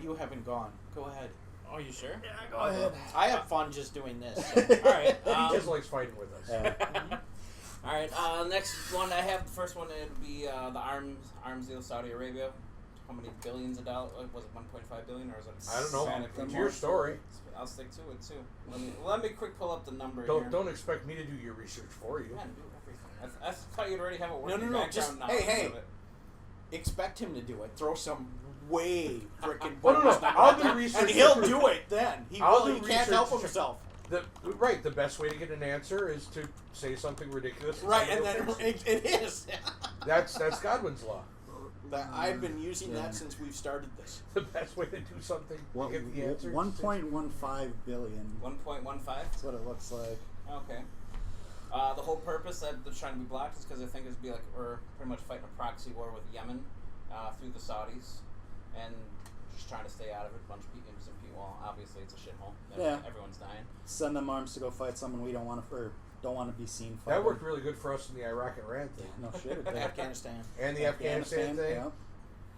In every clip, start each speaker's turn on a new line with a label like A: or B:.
A: you haven't gone. Go ahead.
B: Oh, you sure?
A: Yeah, go ahead. I have fun just doing this.
B: All right.
C: He just likes fighting with us.
B: Yeah. All right. Next one I have. The first one would be the arms deal, Saudi Arabia. How many billions of dollars? Was it 1.5 billion or is it?
C: I don't know. It's your story.
B: I'll stick to it too. Let me quick pull up the number.
C: Don't expect me to do your research for you.
B: Man, do everything. I thought you'd already have a working background
A: just
B: knowledge of it.
A: Expect him to do it. Throw some way freaking.
C: No. I'll do research,
A: and he'll do it. Then he can't help himself.
C: The best way to get an answer is to say something ridiculous.
A: Right, and then it is.
C: That's Godwin's law.
A: I've been using that since we've started this.
C: The best way to do something to get the answer.
D: 1.15 billion.
B: 1.15.
D: That's what it looks like.
B: Okay. The whole purpose that they're trying to be blocked is because they think it'd be like we're pretty much fighting a proxy war with Yemen through the Saudis, and just trying to stay out of it. A bunch of innocent people. Well, obviously, it's a shithole. Everyone's dying.
D: Send them arms to go fight someone we don't want to be seen fighting.
C: That worked really good for us in the Iraq and Iran thing.
D: No shit.
A: Afghanistan.
C: And the Afghanistan thing.
D: Yeah.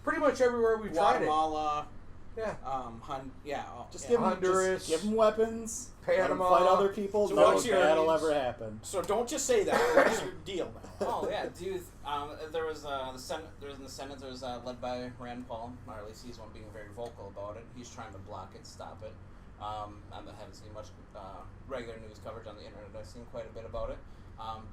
C: Pretty much everywhere we tried it.
A: Guatemala.
C: Yeah.
D: Just
C: Honduras.
D: give them weapons.
C: Panama.
D: Fight other people.
A: So
D: No that'll ever happen.
A: So don't just say that. What's your deal now?
B: Oh yeah, dude. There was the Senate. There was in the Senate. There was led by Rand Paul, or at least he's one being very vocal about it. He's trying to block it, stop it. I haven't seen much regular news coverage on the internet. I've seen quite a bit about it.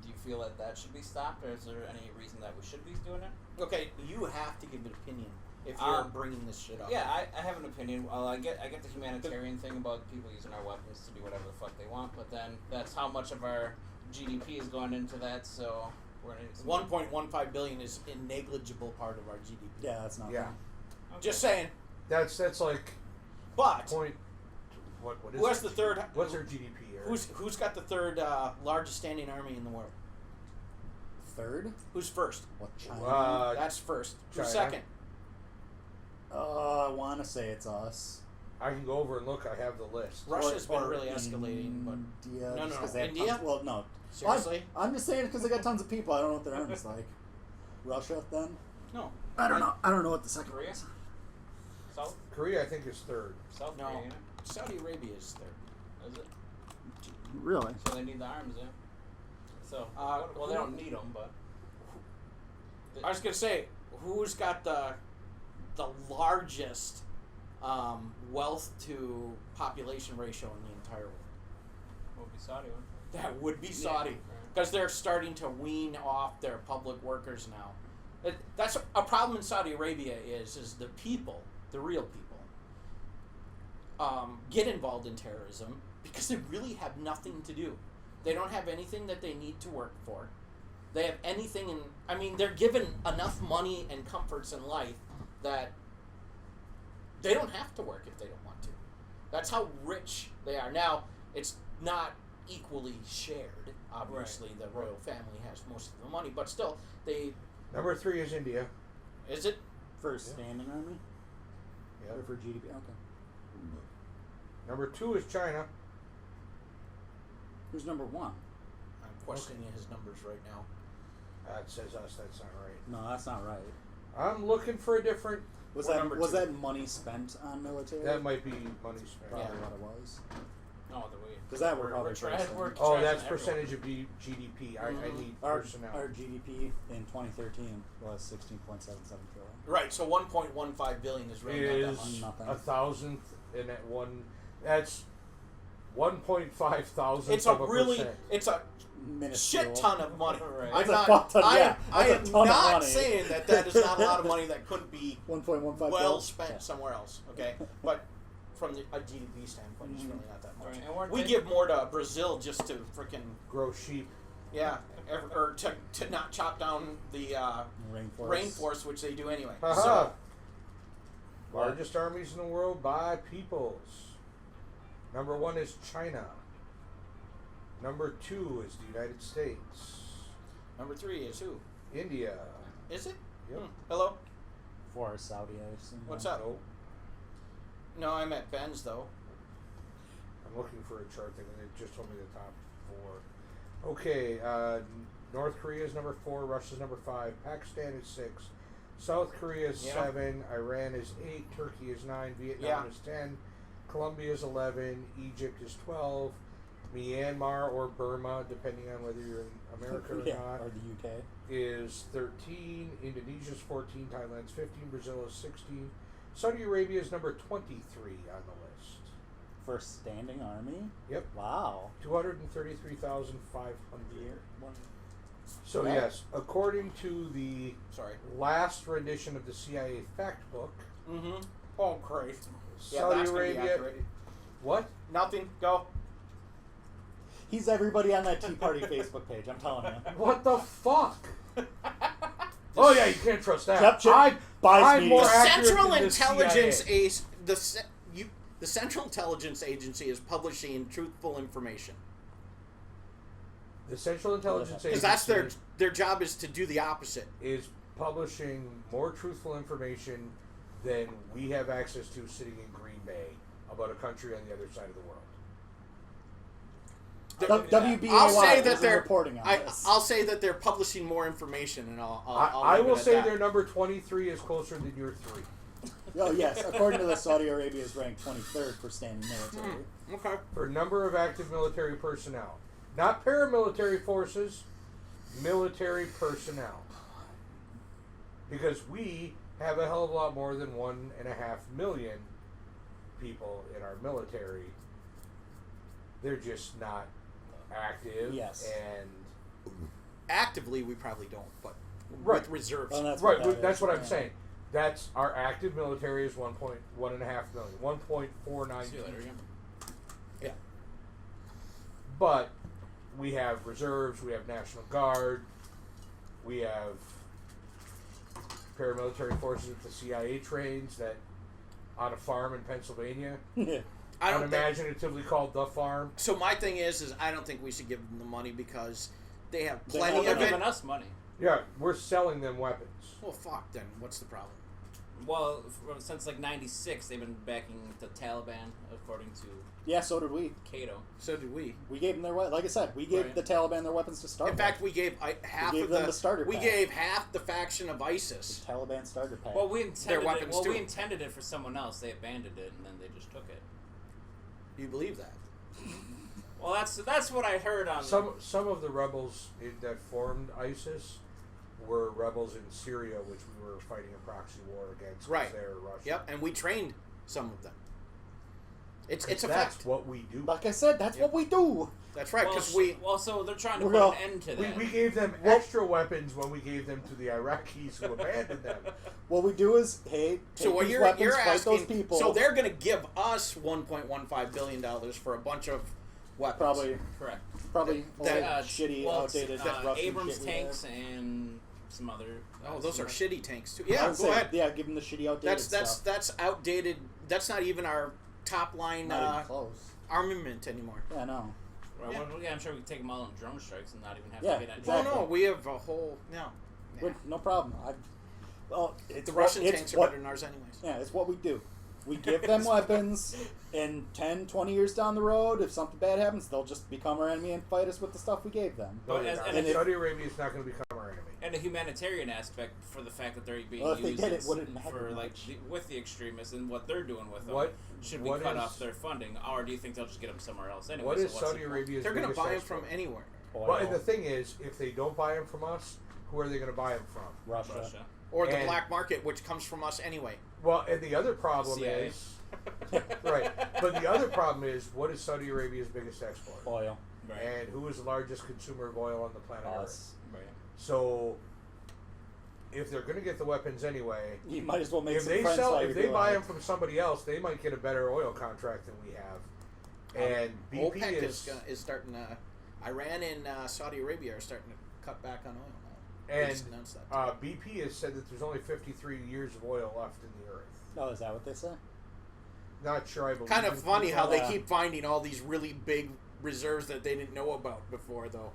B: Do you feel that should be stopped, or is there any reason that we should be doing it?
A: Okay, you have to give an opinion if you're bringing this shit up.
B: Yeah, I have an opinion. I get the humanitarian thing about people using our weapons to do whatever the fuck they want, but then that's how much of our GDP is going into that. So we're gonna
A: 1.15 billion is a negligible part of our GDP.
D: Yeah, that's not.
C: Yeah.
B: Okay.
A: Just saying.
C: That's like.
A: But
C: point. What is?
A: Who has the third?
C: What's our GDP?
A: Who's got the third largest standing army in the world?
D: Third?
A: Who's first?
D: What, China?
A: That's first.
C: China.
A: Who's second?
D: I want to say it's us.
C: I can go over and look. I have the list.
A: Russia's been really escalating, but
D: India.
A: India?
D: Well, no.
A: Seriously?
D: I'm just saying because they got tons of people. I don't know what their army's like. Russia, then?
A: No.
D: I don't know. I don't know what the second
B: Korea?
D: is.
B: South?
C: Korea, I think, is third.
B: South
A: No.
B: Korea.
A: Saudi Arabia is third.
B: Is it?
D: Really?
B: So they need the arms, yeah. So well, they don't need them, but
A: I was gonna say, who's got the largest wealth to population ratio in the entire world?
B: What would be Saudi?
A: That would be Saudi, because they're starting to wean off their public workers now. That's a problem in Saudi Arabia is the people, the real people, get involved in terrorism because they really have nothing to do. They don't have anything that they need to work for. They have anything they're given enough money and comforts in life that they don't have to work if they don't want to. That's how rich they are. Now, it's not equally shared. Obviously, the royal family has most of the money, but still,
C: Number 3 is India.
A: Is it?
D: For standing army?
C: Yeah.
D: Or for GDP? Okay.
C: Number 2 is China.
D: Who's number 1?
A: I'm questioning his numbers right now.
C: It says us. That's not right.
D: No, that's not right.
C: I'm looking for a different.
D: Was that money spent on military?
C: That might be money spent.
D: Probably what it was.
B: No,
D: because that would probably
C: Oh, that's percentage of GDP. I need personnel.
D: Our GDP in 2013 was 16.77 trillion.
A: Right, so 1.15 billion is really not that much.
D: Nothing.
C: A thousandth in that one. That's 1.5 thousandth.
A: It's a
D: minuscule.
A: shit ton of money.
B: Right.
A: I'm
D: It's a
A: not.
D: fuck ton, yeah.
A: I
D: That's
A: am
D: a ton of
A: not
D: money.
A: saying that is not a lot of money that could be
D: 1.15
A: well spent somewhere else. Okay, but from a GDP standpoint, it's really not that much.
B: Right.
A: We give more to Brazil just to freaking
C: grow sheep.
A: Yeah, or to not chop down the rainforest, which they do anyway. So,
C: largest armies in the world by peoples. Number 1 is China. Number 2 is the United States.
A: Number 3 is who?
C: India.
A: Is it?
C: Yep.
A: Hello?
D: 4 is Saudi, I assume.
A: What's up? No, I'm at Ben's though.
C: I'm looking for a chart thing, and it just told me the top 4. Okay, North Korea is number 4, Russia's number 5, Pakistan is 6, South Korea is
A: Yeah.
C: 7. Iran is 8. Turkey is 9. Vietnam
A: Yeah.
C: is 10. Colombia is 11. Egypt is 12. Myanmar or Burma, depending on whether you're in America or
D: yeah,
C: not,
D: or the UK.
C: is 13. Indonesia's 14. Thailand's 15. Brazil is 16. Saudi Arabia is number 23 on the list.
D: For standing army?
C: Yep.
D: Wow.
C: 233,500.
D: One-
C: So
D: Yeah.
C: yes, according to the
A: Sorry.
C: last rendition of the CIA fact book,
A: Mm-hmm. Oh, great. Yeah,
C: Saudi
A: that's gonna be
C: Arabia.
A: accurate.
C: What?
A: Nothing. Go.
D: He's everybody on that Tea Party Facebook page, I'm telling you.
C: What the fuck? Oh yeah, you can't trust that.
D: Yep, Chip.
C: I'm
D: Buys
C: more
D: media.
A: The
C: accurate
A: Central
C: than the
A: Intelligence
C: CIA.
A: the Central Intelligence Agency is publishing truthful information
C: The Central Intelligence
A: because
C: Agency
A: that's their job is to do the opposite.
C: is publishing more truthful information than we have access to sitting in Green Bay about a country on the other side of the world.
D: WBAY
A: I'll say that
D: isn't
A: they're
D: reporting on this.
A: I'll say that they're publishing more information, and I'll
C: I
A: leave it
C: will
A: at
C: say
A: that.
C: their number 23 is closer than your 3.
D: Oh, yes. According to this, Saudi Arabia is ranked 23rd for standing military.
A: Okay.
C: For number of active military personnel. Not paramilitary forces, military personnel. Because we have a hell of a lot more than 1.5 million people in our military. They're just not active.
D: Yes.
C: And
A: Actively, we probably don't, but
C: Right.
A: with reserves.
D: Well, that's
C: right,
D: what
C: that's
D: is,
C: what I'm
D: yeah.
C: saying. That's our active military is 1.5 million, 1.49.
B: See you later.
A: Yeah.
C: But we have reserves, we have National Guard, we have paramilitary forces that the CIA trains that on a farm in Pennsylvania,
A: I don't think,
C: unimaginatively called the farm.
A: so. My thing is I don't think we should give them the money because they have
D: They
A: plenty
D: have
B: They're
A: of it.
B: giving us money.
C: Yeah, we're selling them weapons.
A: Well, fuck. Then what's the problem?
B: Well, since like '96, they've been backing the Taliban, according to
D: Yeah, so did we.
B: Cato.
A: So did we.
D: We gave them their weapons. Like I said, we gave
B: Right.
D: the Taliban their weapons to start
A: In fact, we gave half
D: gave
A: of
D: them the starter
A: We
D: pack.
A: gave half the faction of ISIS.
D: the Taliban starter pack.
B: Well, we intended
A: weapons,
B: it.
A: too.
B: We intended it for someone else. They abandoned it, and then they just took it.
A: You believe that?
B: Well, that's what I heard on.
C: Some of the rebels that formed ISIS were rebels in Syria, which we were fighting a proxy war against. 'Cause
A: Right.
C: They're Russia.
A: Yep. And we trained some of them. It's a
C: That's
A: fact.
C: what we do.
D: like I said, that's what we do.
A: That's right.
B: well,
A: Because we.
B: well, so they're trying to
D: Well,
B: put an end to
C: We,
B: that.
C: we gave them extra weapons when we gave them to the Iraqis who abandoned them.
D: What we do is, hey, take
A: So what
D: these
A: you're
D: weapons, fight
A: asking?
D: those people.
A: So they're going to give us $1.15 billion for a bunch of weapons.
B: Correct.
D: probably
A: that-
D: shitty,
B: well,
D: outdated Russian
B: Abrams
D: shit we
B: tanks
D: have.
B: and some other.
A: Oh, those are
B: some-
A: shitty tanks too.
D: I
A: Yeah,
D: would
A: go
D: say,
A: ahead.
D: Yeah, give them the shitty outdated stuff.
A: That's outdated. That's not even our top line
D: Not even close.
A: armament anymore.
D: Yeah, no.
B: Right,
A: Yeah.
B: well, I'm sure we can take them all on drone strikes and not even have
D: Yeah,
B: to get any.
D: exactly.
A: Oh no, we have a whole no.
D: No problem. Well, it's
A: The
D: what-
A: Russian
D: it's
A: tanks are
D: what-
A: better than ours anyways.
D: Yeah, it's what we do. We give them weapons, and 10, 20 years down the road, if something bad happens, they'll just become our enemy and fight us with the stuff we gave them.
C: No,
B: But
C: they're
B: as-
C: not.
B: and
D: if-
C: Saudi Arabia is not going to become our enemy.
B: And a humanitarian aspect for the fact that they're being
D: Well, if they
B: used
D: did, it
B: as-
D: wouldn't matter
B: for like
D: much.
B: with the extremists and what they're doing with them.
C: What-
B: Should we
C: what
B: cut
C: is-
B: off their funding, or do you think they'll just get them somewhere else anyway?
C: What
B: so
C: is
B: what's
C: Saudi
B: the point?
C: Arabia's
A: They're going to
C: biggest
A: buy them
C: export?
A: from anywhere.
C: Well, and the thing is, if they don't buy them from us, who are they going to buy them from?
D: Russia.
A: Or the
C: And-
A: black market, which comes from us anyway.
C: Well, and the other problem
B: CIA.
C: is, right, but the other problem is, what is Saudi Arabia's biggest export?
D: Oil.
B: Right.
C: And who is the largest consumer of oil on the planet Earth?
D: Us.
B: Right.
C: So, if they're going to get the weapons anyway,
D: You might as well make
C: if
D: some
C: they
D: friends
C: sell,
D: while
C: if
D: you're
C: they
D: doing
C: buy
D: it.
C: them from somebody else, they might get a better oil contract than we have. And BP
A: OPEC
C: is,
A: is starting to. Iran and Saudi Arabia are starting to cut back on oil now. They
C: and
A: just announced that.
C: BP has said that there's only 53 years of oil left in the earth.
D: Oh, is that what they say?
C: Not sure I believe.
A: Kind of funny how they
D: Yeah.
A: keep finding all these really big reserves that they didn't know about before, though.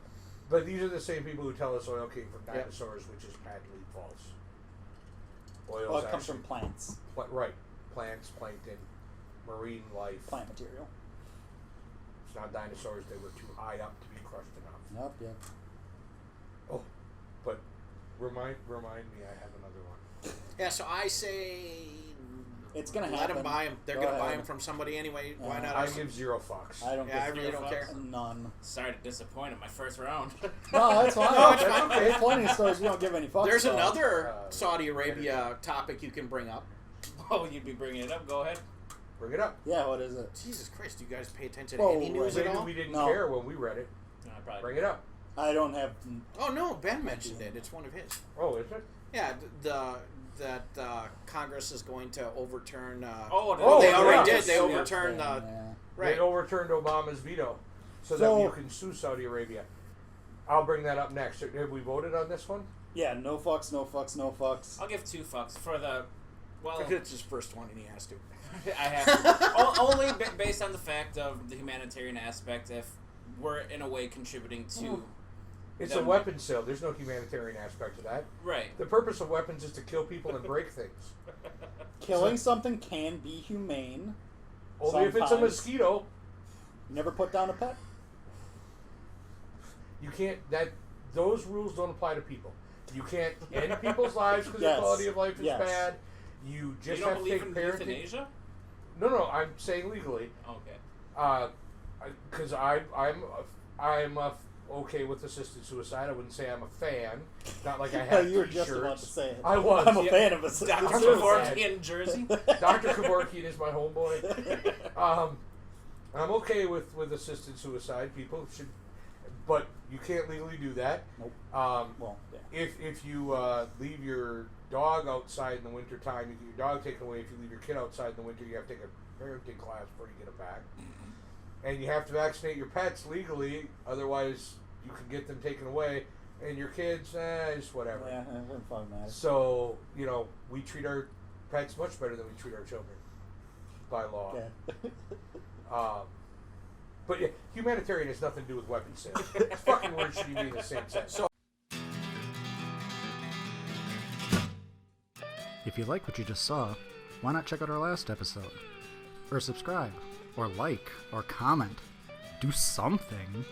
C: But these are the same people who tell us oil came from
A: Yep.
C: dinosaurs, which is patently false. Oil
D: Well, it comes from plants,
C: right, plants, plankton, marine life.
D: plant material.
C: It's not dinosaurs; they were too high up to be crushed enough.
D: Yep.
C: Oh, but remind me, I have another one.
A: Yeah, so I say
D: It's gonna
A: let
D: happen.
A: them buy them. They're
D: Go
A: going to buy
D: ahead.
A: them from somebody anyway.
D: Yeah.
A: Why not
C: I
A: us?
C: give 0 fucks.
D: I don't.
A: Yeah, I
D: give
A: really
B: zero
A: don't care.
B: fucks.
D: None.
B: Sorry to disappoint in my first round.
D: No, that's fine.
A: No, it's fine.
D: There's plenty of stores we don't give any fucks.
A: There's
D: about.
A: another Saudi Arabia topic you can bring up.
B: Oh, you'd be bringing it up. Go ahead.
C: Bring it up.
D: Yeah, what is it?
A: Jesus Christ, do you guys pay attention
D: Whoa,
A: to any news at
C: Maybe
A: all?
C: we didn't
D: No.
C: care when we read it.
B: No, I probably
C: Bring it up.
D: I don't have.
A: Oh no, Ben mentioned it. It's one of his.
C: Oh, is it?
A: Yeah, that Congress is going to overturn.
C: Oh,
A: they
C: yeah.
A: already did. They
C: Yeah.
A: overturned.
D: Yeah.
A: Right.
C: They overturned Obama's veto, so
D: So-
C: that you can sue Saudi Arabia. I'll bring that up next. Have we voted on this one?
D: Yeah, no fucks, no fucks, no fucks.
B: I'll give 2 fucks for the. Well,
A: Because it's his first one and he has to.
B: I have to. Only based on the fact of the humanitarian aspect. If we're in a way contributing to.
C: It's
B: them-
C: a weapons sale. There's no humanitarian aspect to that.
B: Right.
C: The purpose of weapons is to kill people and break things.
D: Killing something can be humane.
C: Only if it's a
D: Sometimes.
C: mosquito.
D: You never put down a pet.
C: You can't. Those rules don't apply to people. You can't end people's lives because
D: Yes.
C: their quality of life is
D: Yes.
C: bad. You just
B: you don't
C: have to
B: believe
C: take
B: in
C: parenting.
B: euthanasia?
C: No, I'm saying legally.
B: Okay.
C: Because I'm okay with assisted suicide. I wouldn't say I'm a fan. Not like I have
D: You were
C: t-shirts.
D: just about to say it.
C: I was.
D: I'm a
B: Yeah.
D: fan of assisted
B: Dr.
C: I'm
D: suicide.
C: so sad.
B: Kevorkian in Jersey.
C: Dr. Kevorkian is my homeboy. I'm okay with assisted suicide. People should, but you can't legally do that.
D: Nope.
C: Um,
D: Well, yeah.
C: if you leave your dog outside in the wintertime, you get your dog taken away. If you leave your kid outside in the winter, you have to take a parenting class before you get it back. And you have to vaccinate your pets legally, otherwise you can get them taken away. And your kids, just whatever.
D: Yeah, it wouldn't fucking matter.
C: So, we treat our pets much better than we treat our children by law.
D: Okay.
C: But yeah, humanitarian has nothing to do with weapons sales. It's fucking words should be in the same sentence.
E: If you like what you just saw, why not check out our last episode? Or subscribe, or like, or comment. Do something.